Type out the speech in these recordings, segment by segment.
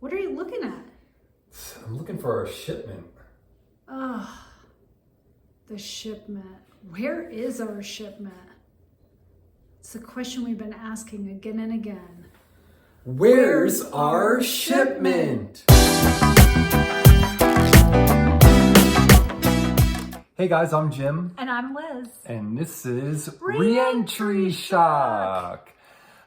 What are you looking at? I'm looking for our shipment. Ah, the shipment. Where is our shipment? It's the question we've been asking again and again. Where's our shipment? Hey guys, I'm Jim. And I'm Liz. And this is Re-entry Re-entry Shock.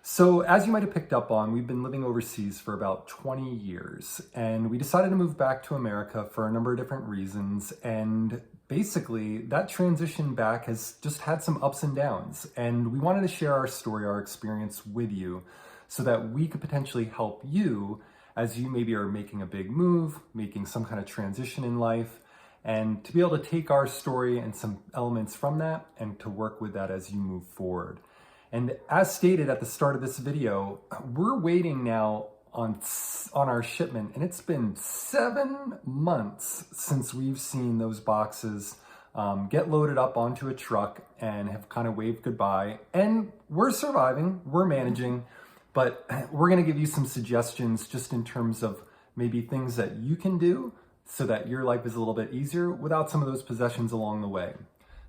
So as you might have picked up on, we've been living overseas for about 20 years. And we decided to move back to America for a number of different reasons. And basically, that transition back has just had some ups and downs. And we wanted to share our story, our experience with you, so that we could potentially help you as you maybe are making a big move, making some kind of transition in life, and to be able to take our story and some elements from that and to work with that as you move forward. And as stated at the start of this video, we're waiting now on our shipment, and it's been 7 months since we've seen those boxes get loaded up onto a truck and have kind of waved goodbye. And we're surviving, we're managing, but we're gonna give you some suggestions just in terms of maybe things that you can do so that your life is a little bit easier without some of those possessions along the way.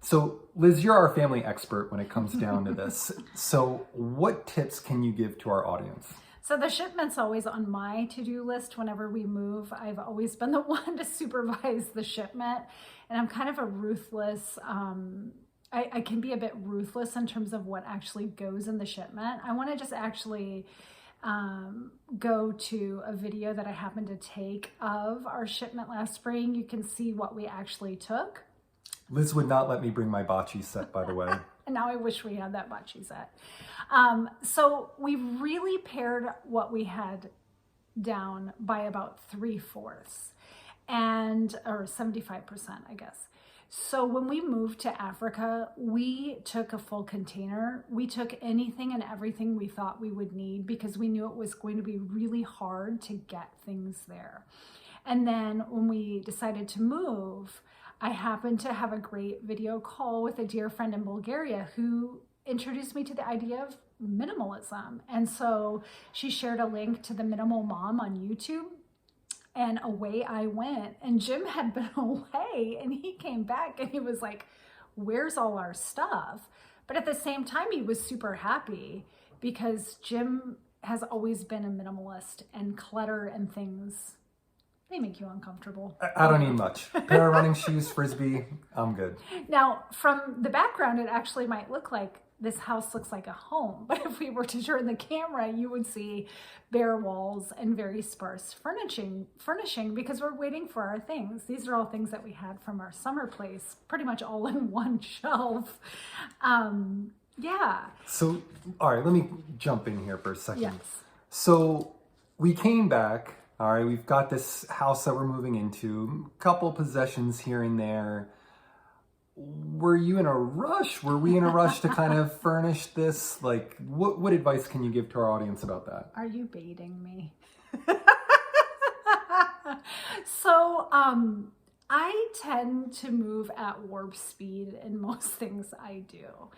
So Liz, you're our family expert when it comes down to this. So what tips can you give to our audience? So the shipment's always on my to-do list whenever we move. I've always been the one to supervise the shipment, and I'm kind of a ruthless, I can be a bit ruthless in terms of what actually goes in the shipment. I want to just actually go to a video that I happened to take of our shipment last spring. You can see what we actually took. Liz would not let me bring my bocce set, by the way. And now I wish we had that bocce set. So we really pared what we had down by about 3/4 or 75%, I guess. So when we moved to Africa, we took a full container. We took anything and everything we thought we would need because we knew it was going to be really hard to get things there. And then when we decided to move, I happened to have a great video call with a dear friend in Bulgaria who introduced me to the idea of minimalism. And so she shared a link to the Minimal Mom on YouTube, and away I went. And Jim had been away, and he came back and he was like, where's all our stuff? But at the same time, he was super happy because Jim has always been a minimalist, and clutter and things, they make you uncomfortable. I don't need much. Pair of running shoes, Frisbee, I'm good. Now, from the background, it actually might look like this house looks like a home. But if we were to turn the camera, you would see bare walls and very sparse furnishing because we're waiting for our things. These are all things that we had from our summer place, pretty much all in one shelf. Yeah. So, all right, let me jump in here for a second. Yes. So we came back. All right, we've got this house that we're moving into, a couple possessions here and there. Were you in a rush? Were we in a rush to kind of furnish this? Like, what advice can you give to our audience about that? Are you baiting me? So, I tend to move at warp speed in most things I do.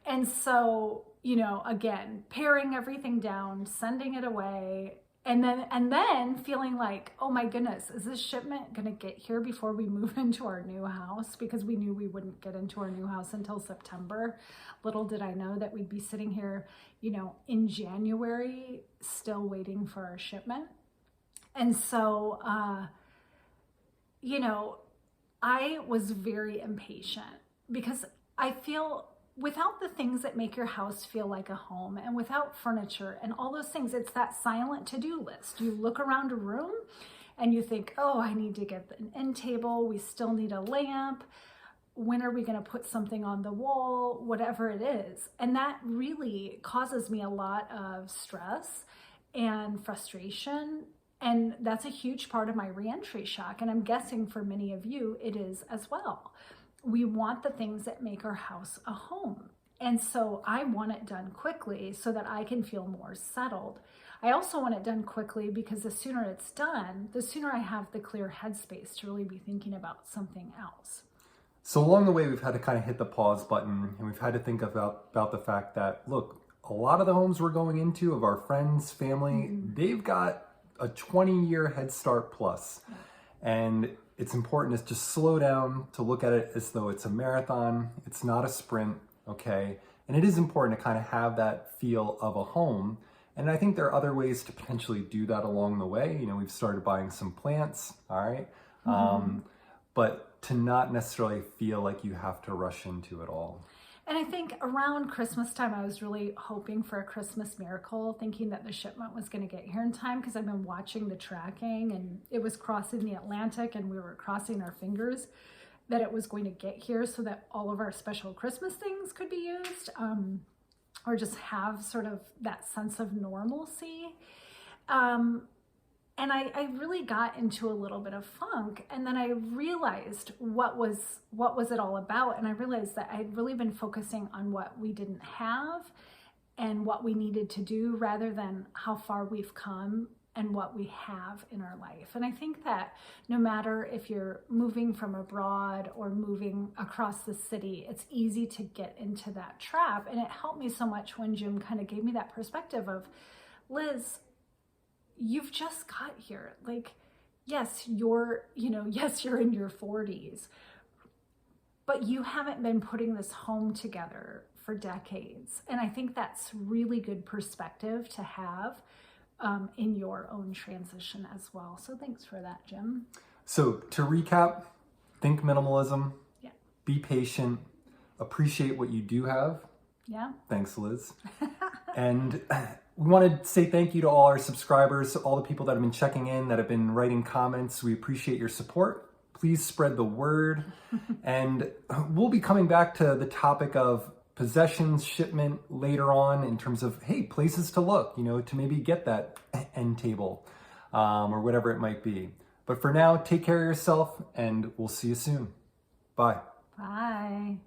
And so, you know, again, paring everything down, sending it away, and then feeling like, oh my goodness, is this shipment going to get here before we move into our new house? Because we knew we wouldn't get into our new house until September. Little did I know that we'd be sitting here, you know, in January, still waiting for our shipment. And so, you know, I was very impatient because I feel without the things that make your house feel like a home, and without furniture and all those things, it's that silent to-do list. You look around a room and you think, oh, I need to get an end table. We still need a lamp. When are we going to put something on the wall? Whatever it is. And that really causes me a lot of stress and frustration. And that's a huge part of my re-entry shock. And I'm guessing for many of you, it is as well. We want the things that make our house a home. And so I want it done quickly so that I can feel more settled. I also want it done quickly because the sooner it's done, the sooner I have the clear headspace to really be thinking about something else. So along the way, we've had to kind of hit the pause button, and we've had to think about the fact that, look, a lot of the homes we're going into of our friends, family, they've got a 20-year head start plus. And it's important is to slow down, to look at it as though it's a marathon. It's not a sprint, okay? And it is important to kind of have that feel of a home. And I think there are other ways to potentially do that along the way. You know, we've started buying some plants, all right? But to not necessarily feel like you have to rush into it all. And I think around Christmas time, I was really hoping for a Christmas miracle, thinking that the shipment was going to get here in time, because I've been watching the tracking and it was crossing the Atlantic and we were crossing our fingers that it was going to get here so that all of our special Christmas things could be used, or just have sort of that sense of normalcy. And I really got into a little bit of funk, and then I realized what was it all about. And I realized that I had really been focusing on what we didn't have and what we needed to do, rather than how far we've come and what we have in our life. And I think that no matter if you're moving from abroad or moving across the city, it's easy to get into that trap. And it helped me so much when Jim kind of gave me that perspective of, Liz, you've just got here. Like, yes, you're in your 40s, but you haven't been putting this home together for decades. And I think that's really good perspective to have in your own transition as well. So thanks for that, Jim. So to recap, think minimalism, Yeah. be patient, appreciate what you do have. Yeah. Thanks, Liz. And we want to say thank you to all our subscribers, all the people that have been checking in, that have been writing comments. We appreciate your support. Please spread the word. And we'll be coming back to the topic of possessions, shipment later on, in terms of, hey, places to look, to maybe get that end table or whatever it might be. But for now, take care of yourself and we'll see you soon. Bye. Bye.